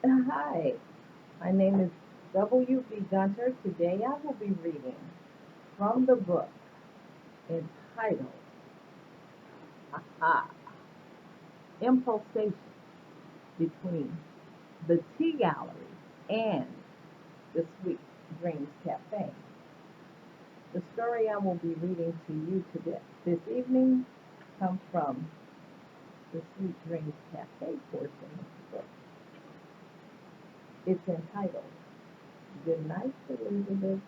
Hi, my name is W.B. Gunter. Today I will be reading from the book entitled Aha, Impulsations Between the Tea Gallery and the Sweet Dreams Cafe. The story I will be reading to you today, this evening comes from the Sweet Dreams Cafe portion of the book. It's entitled Goodnight Elizabeth.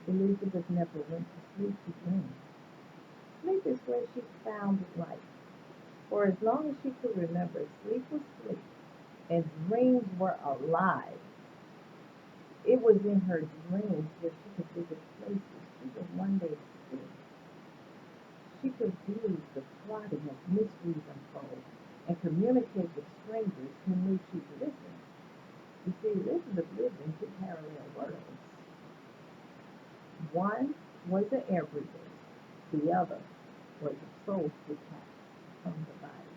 Elizabeth never went to sleep to dream. Sleep is where she found life. For as long as she could remember, sleep was sleep, and dreams were alive. It was in her dreams that she could visit places she would one day see. She could view the plotting of mysteries unfold and communicate with strangers who knew she'd listen. You see, Elizabeth lived in two parallel worlds. One was the everyday, the other was the soul detached from the body.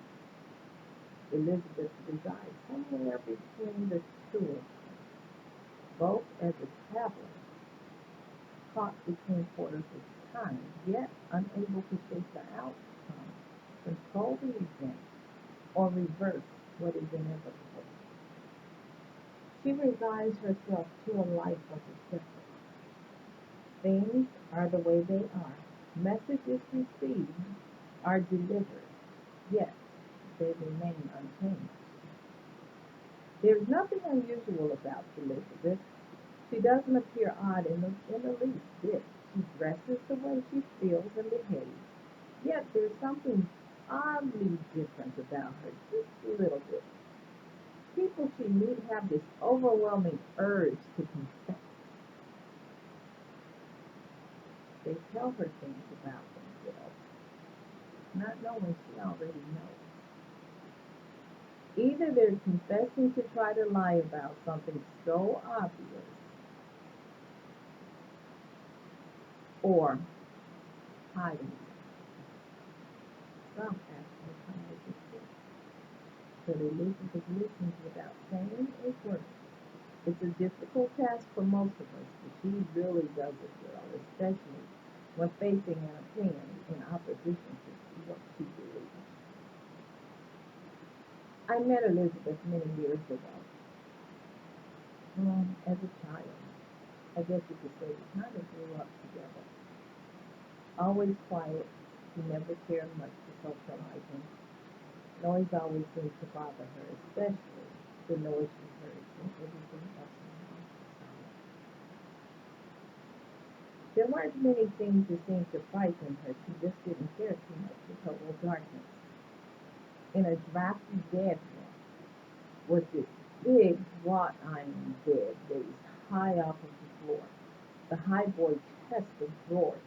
Elizabeth resides somewhere between the two of them, both as a traveler, caught between portals of time, yet unable to shape the outcome, control the event, or reverse what is inevitable. She resigns herself to a life of acceptance. Things are the way they are. Messages received are delivered, yet they remain unchanged. There's nothing unusual about Elizabeth. She doesn't appear odd in the least bit. She dresses the way she feels and behaves. Yet there's something oddly different about her, just a little bit. People she meets have this overwhelming urge to confess. They tell her things about themselves, not knowing she already knows. Either they're confessing to try to lie about something so obvious, or hiding. Some actually hide the truth. But Elizabeth listens without saying a word. It's a difficult task for most of us, but she really does it well, especially when facing an opinion in opposition to what she believes. I met Elizabeth many years ago, as a child. I guess you could say we kind of grew up together. Always quiet, she never cared much for socializing. Noise always seemed to bother her, especially the noise she heard when everything else in the house was silent. There weren't many things that seemed to frighten her. She just didn't care too much for total darkness. In a drafty bedroom was this big wrought iron bed raised high off of the floor. The highboy chest of drawers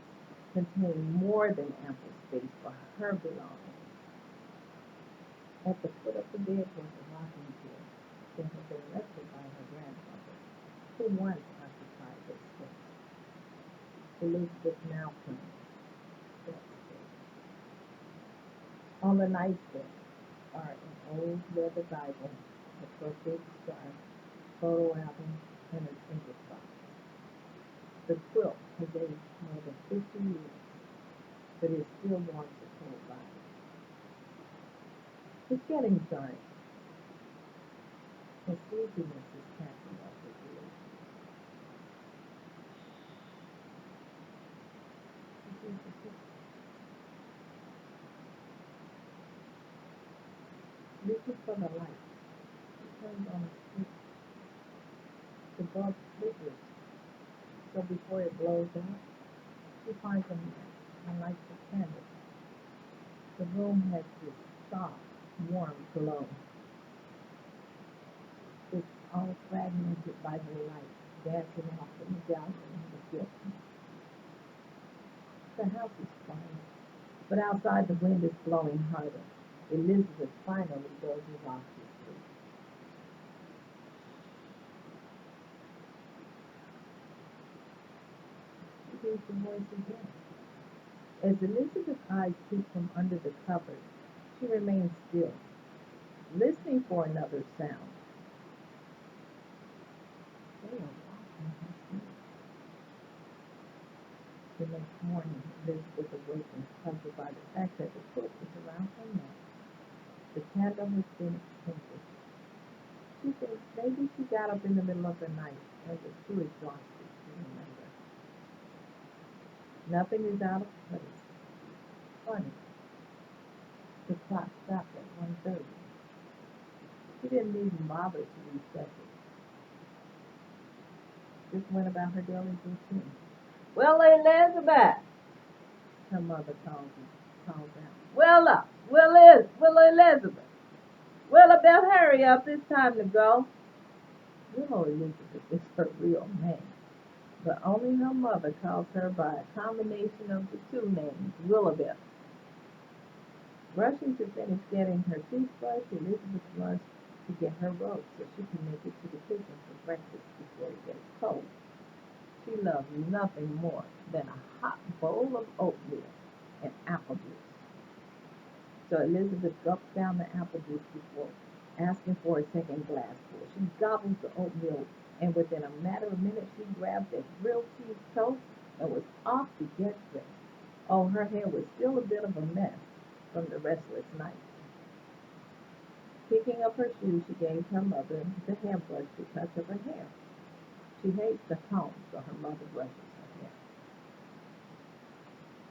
contained more than ample space for her belongings. At the foot of the bed was a rocking chair that had been erected by her grandmother, who once occupied this space. Elizabeth now claimed that space. On the nightstand are an old leather Bible, a crocheted scarf, photo album, and a single box. The quilt has aged more than 50 years, but it still wants its whole body. It's getting dark, and sleepiness is catching up with Elizabeth. Listen for the light. She turns on a switch. The bulb flickers, so before it blows out, she finds a match and lights a candle. The room has this soft, warm glow. It's all fragmented by the light dancing off the medallion in the ceiling. The house is quiet, but outside the wind is blowing harder. Elizabeth finally dozes off to sleep. She hears the voice again. As Elizabeth's eyes peek from under the covers, she remains still. listening for another sound. They are walking her sleep. The next morning, Elizabeth awakens, puzzled by the fact that the foot is around her neck. The candle has been extinguished. She thinks maybe she got up in the middle of the night and was too exhausted to remember. Nothing is out of place. Funny, the clock stopped at 1:30. She didn't even bother to reset it. Just went about her daily routine. Well, Elizabeth, her mother called out. Willa, Elizabeth. Willa, Beth, hurry up, it's time to go. Willow Elizabeth is her real name, but only her mother calls her by a combination of the two names, Willabeth. Rushing to finish getting her teeth brushed, Elizabeth runs to get her robe so she can make it to the kitchen for breakfast before it gets cold. She loves nothing more than a hot bowl of oatmeal and apple juice. So Elizabeth gulps down the apple juice before asking for a second glassful. She gobbles the oatmeal, and within a matter of minutes, she grabbed a grilled cheese toast and was off to get dressed. Oh, her hair was still a bit of a mess from the restless night. Picking up her shoes, she gave her mother the hairbrush to touch up her hair. She hates the comb, so her mother brushes her hair.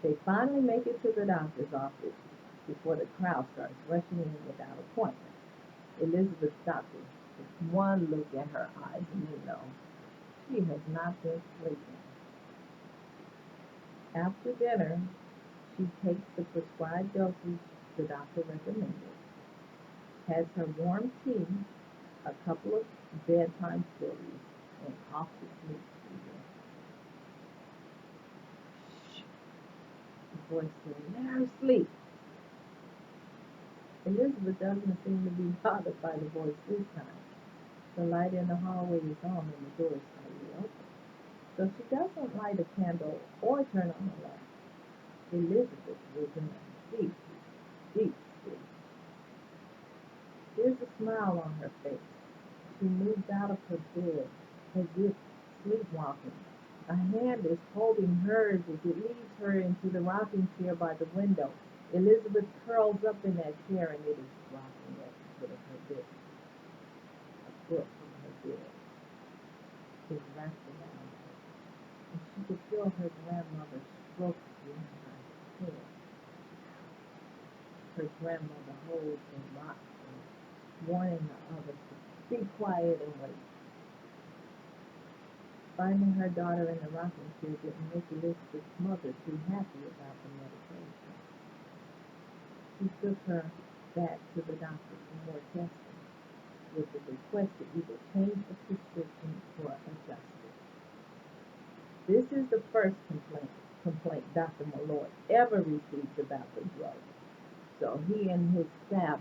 They finally make it to the doctor's office before the crowd starts rushing in without appointment. Elizabeth stops with one look at her eyes, and you know she has not been sleeping. After dinner, she takes the prescribed dosage the doctor recommended, has her warm tea, a couple of bedtime stories, and off to sleep she goes. Shh, the voice said, let her sleep. Elizabeth doesn't seem to be bothered by the voice this time. The light in the hallway is on and the door is slightly open. So she doesn't light a candle or turn on the light. Elizabeth was in a deep, deep sleep. There's a smile on her face. She moves out of her bed as if sleepwalking. A hand is holding hers as it leads her into the rocking chair by the window. Elizabeth curls up in that chair and it is rocking at the foot of her bed. A foot from her bed is wrapped around her, and she could feel her grandmother stroke behind her head. Her grandmother holds and rocks her, warning the others to be quiet and wait. Finding her daughter in the rocking chair didn't make Elizabeth's mother too happy about the medication. She took her back to the doctor for more testing, with the request to either change the prescription or adjust it. This is the first complaint Dr. Malloy ever received about the drug. So he and his staff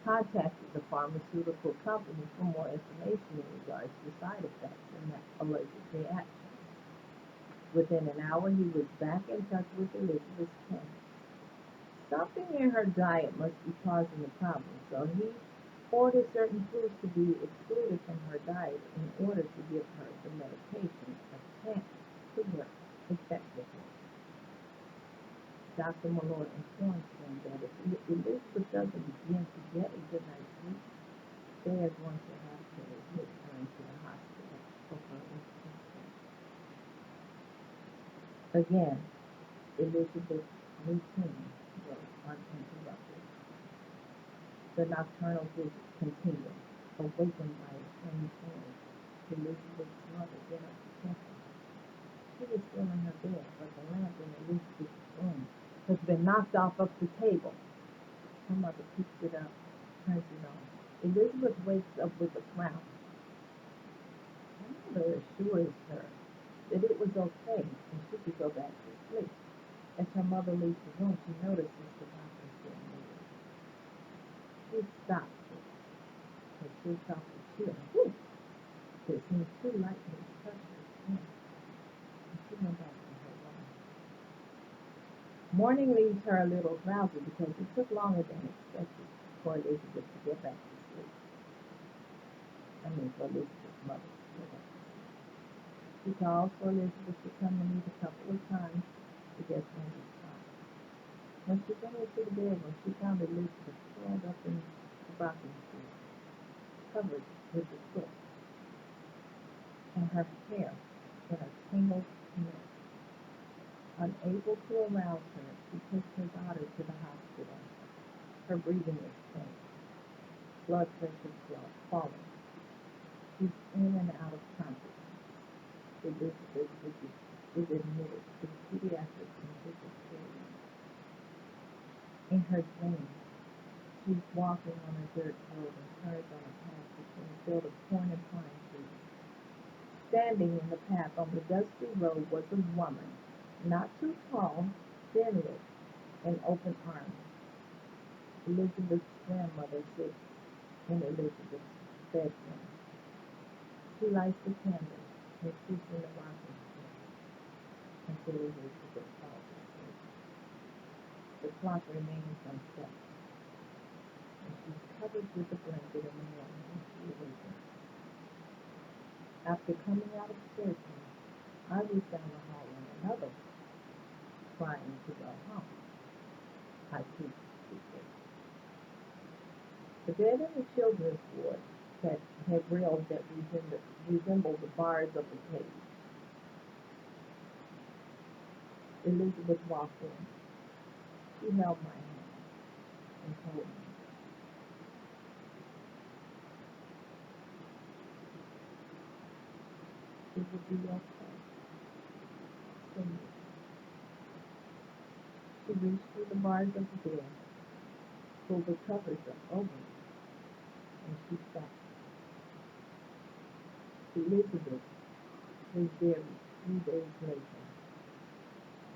contacted the pharmaceutical company for more information in regards to side effects and allergic reactions. Within an hour, he was back in touch with Elizabeth's parents. Something in her diet must be causing the problem, so he ordered certain foods to be excluded from her diet in order to give her the medication a chance to work effectively. Dr. Malloy informs them that if Elizabeth doesn't begin to get a good night's sleep, they are going to have to return to the hospital for further treatment. Again, Elizabeth's routine was uninterrupted. The nocturnal visits continued, awakened by a strange noise. Elizabeth's mother get up to check her. She was still in her bed, but the lamp in Elizabeth's room has been knocked off of the table. Her mother picks it up, turns it on. Elizabeth wakes up with a frown. Her mother assures her that it was okay and she could go back to sleep. As her mother leaves the room, she notices the doctor still moving. She stops it and shakes off the chill. Whew! It seems too lightly to touch her skin. And she went back to her room. Morning leaves her a little drowsy because it took longer than expected for Elizabeth to get back to sleep. For Elizabeth's mother to get back to sleep. She called for Elizabeth to come and eat a couple of times to get some response. When she went into the bedroom, she found Elizabeth curled up in the rocking chair, covered with the quilt, and her hair in a tangled mess. Unable to arouse her, she took her daughter to the hospital. Her breathing is faint, blood pressure falling. She's in and out of consciousness. Elizabeth is admitted to the pediatric intensive care unit. In her dreams, she's walking on a dirt road and turns on a path between a field of corn and pine trees. Standing in the path on the dusty road was a woman, not too tall, thin-lipped, and open arms. Elizabeth's grandmother sits in Elizabeth's bedroom. She lights a candle and sits in the rocking chair until Elizabeth falls asleep. The clock remains unset, and she's covered with a blanket in the morning when she awakens. After coming out of surgery, I was down the hall in another, trying to go home. I teach, she said. The bed in the children's ward had rails that resembled the bars of the cage. Elizabeth walked in. She held my hand and told me, "It will be okay. Soon." She reached through the bars of the bed, pulled the covers up over me, and she sat. Elizabeth was there 3 days later,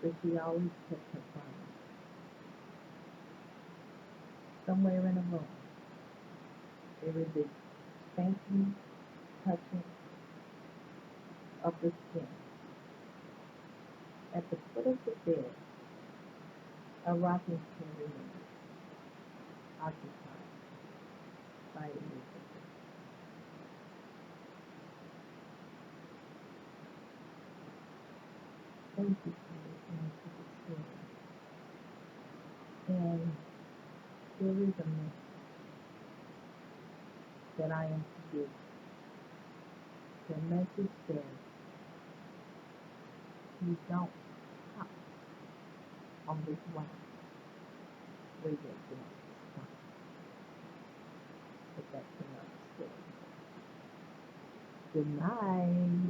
but she always kept her promise. Somewhere in a room, there is a faintly touching of the skin. At the foot of the bed, a rocking chair remains, occupied by Elizabeth. Thank you for listening to the story. And there is a message that I am to give. The message says, you don't stop on this way where you're going to stop. But that's another story. Good night.